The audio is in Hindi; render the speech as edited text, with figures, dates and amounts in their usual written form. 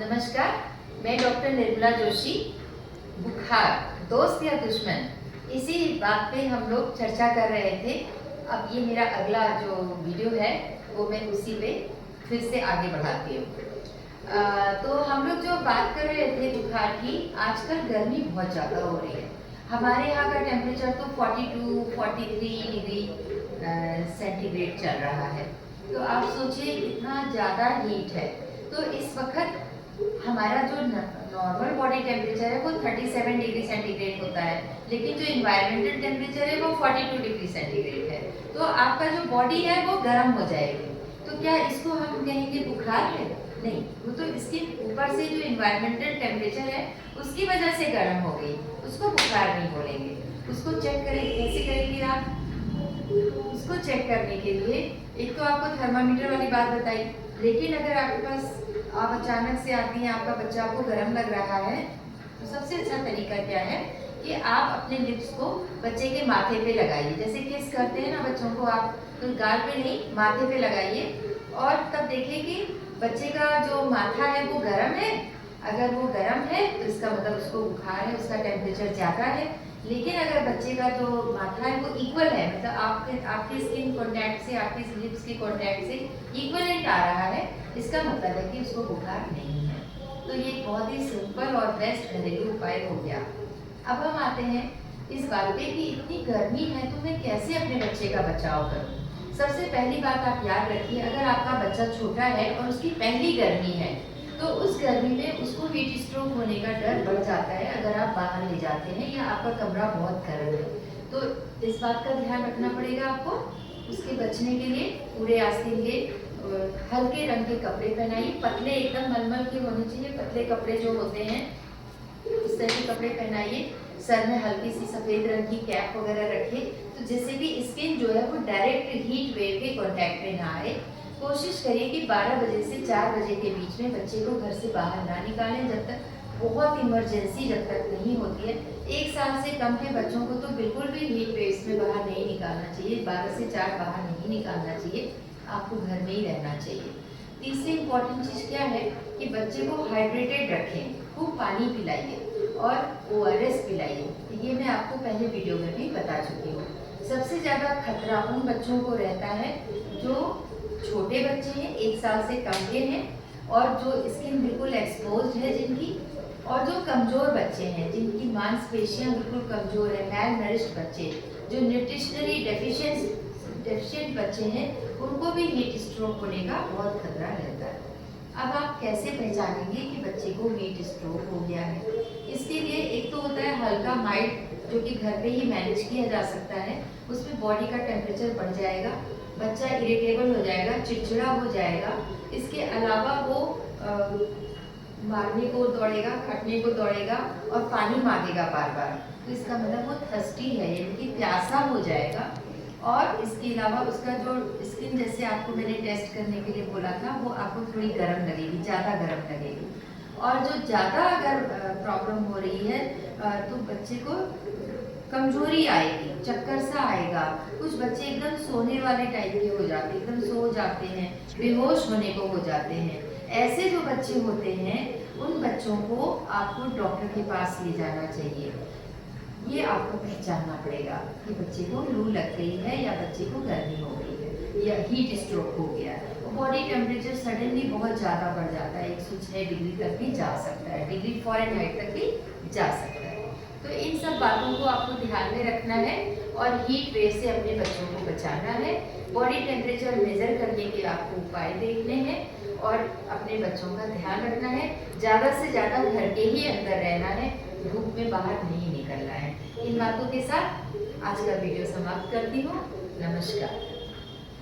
नमस्कार, मैं डॉक्टर निर्मला जोशी। बुखार दोस्त या दुश्मन, इसी बात पे हम लोग चर्चा कर रहे थे। अब ये मेरा अगला जो वीडियो है वो मैं उसी पे फिर से आगे बढ़ाती हूँ। तो हम लोग जो बात कर रहे थे बुखार की, आजकल गर्मी बहुत ज़्यादा हो रही है। हमारे यहाँ का टेम्परेचर तो 42-43 डिग्री सेंटीग्रेड चल रहा है। तो आप सोचिए इतना ज़्यादा हीट है। तो इस वक्त हमारा जो नॉर्मल बॉडी टेम्परेचर है वो 37 डिग्री सेंटीग्रेड होता है, लेकिन जो इन्वायरमेंटल टेम्परेचर है वो 42 डिग्री सेंटीग्रेड है। तो आपका जो बॉडी है वो गर्म हो जाएगी। तो क्या इसको हम कहेंगे बुखार है? नहीं, वो तो इसके ऊपर से जो इन्वायरमेंटल टेम्परेचर है उसकी वजह से गर्म हो गई, उसको बुखार नहीं बोलेंगे। उसको चेक करें, कैसे करेंगे आप? उसको चेक करने के लिए एक तो आपको थर्मामीटर वाली बात बताई, लेकिन अगर आपके पास आप अचानक से आती हैं, आपका बच्चा आपको गर्म लग रहा है, तो सबसे अच्छा तरीका क्या है कि आप अपने लिप्स को बच्चे के माथे पे लगाइए। जैसे किस करते हैं ना बच्चों को, आप तो गाल पे नहीं, माथे पे लगाइए और तब देखिए कि बच्चे का जो माथा है वो गर्म है। अगर वो गर्म है तो इसका मतलब उसको बुखार है, उसका टेम्परेचर ज़्यादा है। लेकिन अगर बच्चे का जो माथा है वो इक्वल है, मतलब आपके स्किन कॉन्टैक्ट से, आपके लिप्स के कॉन्टैक्ट से इक्वलेंट आ रहा है, इसका मतलब है कि उसको बुखार नहीं है। तो ये बहुत ही सिंपल और बेस्ट घरेलू उपाय हो गया। अब हम आते हैं इस बात पे कि इतनी गर्मी है तो मैं कैसे अपने बच्चे का बचाव करूं। सबसे पहली बात आप याद रखिए, अगर आपका बच्चा छोटा है और उसकी पहली गर्मी है तो उस गर्मी में उसको हीट स्ट्रोक होने का डर बढ़ जाता है अगर आप बाहर ले जाते हैं या आपका कमरा बहुत गर्म है। तो इस बात का ध्यान रखना पड़ेगा आपको। उसके बचने के लिए पूरे आस्तीन के हल्के रंग के कपड़े पहनाइए, पतले एकदम मलमल के होने चाहिए, पतले कपड़े जो होते हैं उस तरह के कपड़े पहनाइए। सर में हल्की सी सफ़ेद रंग की कैप वगैरह रखिए, तो जिससे कि स्किन जो है वो डायरेक्ट हीट वेव के कॉन्टैक्ट में ना आए। कोशिश करिए कि 12 बजे से 4 बजे के बीच में बच्चे को घर से बाहर ना निकालें, जब तक बहुत इमरजेंसी जब तक नहीं होती है। 1 साल से कम के बच्चों को तो बिल्कुल भी हीट वेव्स में बाहर नहीं निकालना चाहिए, 12 से 4 बाहर नहीं निकालना चाहिए, आपको घर में ही रहना चाहिए। तीसरी इम्पॉर्टेंट चीज़ क्या है कि बच्चे को हाइड्रेटेड रखें, खूब पानी पिलाइए और ORS पिलाइए। ये मैं आपको पहले वीडियो में भी बता चुकी हूँ। सबसे ज़्यादा खतरा उन बच्चों को रहता है जो छोटे बच्चे हैं, 1 साल से कम के हैं, और जो स्किन बिल्कुल एक्सपोज्ड है जिनकी, और जो कमज़ोर बच्चे हैं जिनकी मांसपेशियां बिल्कुल कमज़ोर है, मैल नरिश्ड बच्चे, जो न्यूट्रिशनरी डेफिशिएंट बच्चे हैं, उनको भी हीट स्ट्रोक होने का बहुत खतरा रहता है। अब आप कैसे पहचानेंगे कि बच्चे को हीट स्ट्रोक हो गया है? इसके लिए एक तो होता है हल्का माइल्ड, जो कि घर पे ही मैनेज किया जा सकता है। उसमें बॉडी का टेम्परेचर बढ़ जाएगा, बच्चा इरिटेबल हो जाएगा, चिड़चिड़ा हो जाएगा। इसके अलावा वो मारने को दौड़ेगा, काटने को दौड़ेगा और पानी मांगेगा बार बार। तो इसका मतलब वो थर्स्टी है, यानी कि प्यासा हो जाएगा। और इसके अलावा उसका जो स्किन, जैसे आपको मैंने टेस्ट करने के लिए बोला था, वो आपको थोड़ी गर्म लगेगी, ज़्यादा गर्म लगेगी। और जो ज़्यादा अगर प्रॉब्लम हो रही है तो बच्चे को कमजोरी आएगी, चक्कर सा आएगा। कुछ बच्चे एकदम सोने वाले टाइप के हो जाते हैं, एकदम सो जाते हैं, बेहोश होने को हो जाते हैं। ऐसे जो बच्चे होते हैं उन बच्चों को आपको डॉक्टर के पास ले जाना चाहिए। ये आपको पहचानना पड़ेगा कि बच्चे को लू लग गई है या बच्चे को गर्मी हो गई है या हीट स्ट्रोक हो गया है। बॉडी टेम्परेचर सडनली बहुत ज़्यादा बढ़ जाता है, 106 डिग्री तक भी जा सकता है, डिग्री फ़ारेनहाइट तक भी जा सकता है। तो इन सब बातों को आपको ध्यान में रखना है और हीट वेव से अपने बच्चों को बचाना है। बॉडी टेम्परेचर मेज़र करने के आपको उपाय देखने हैं और अपने बच्चों का ध्यान रखना है। ज़्यादा से ज़्यादा घर के ही अंदर रहना है, धूप में बाहर नहीं निकलना है। इन बातों के साथ आज का वीडियो समाप्त करती हूँ। नमस्कार।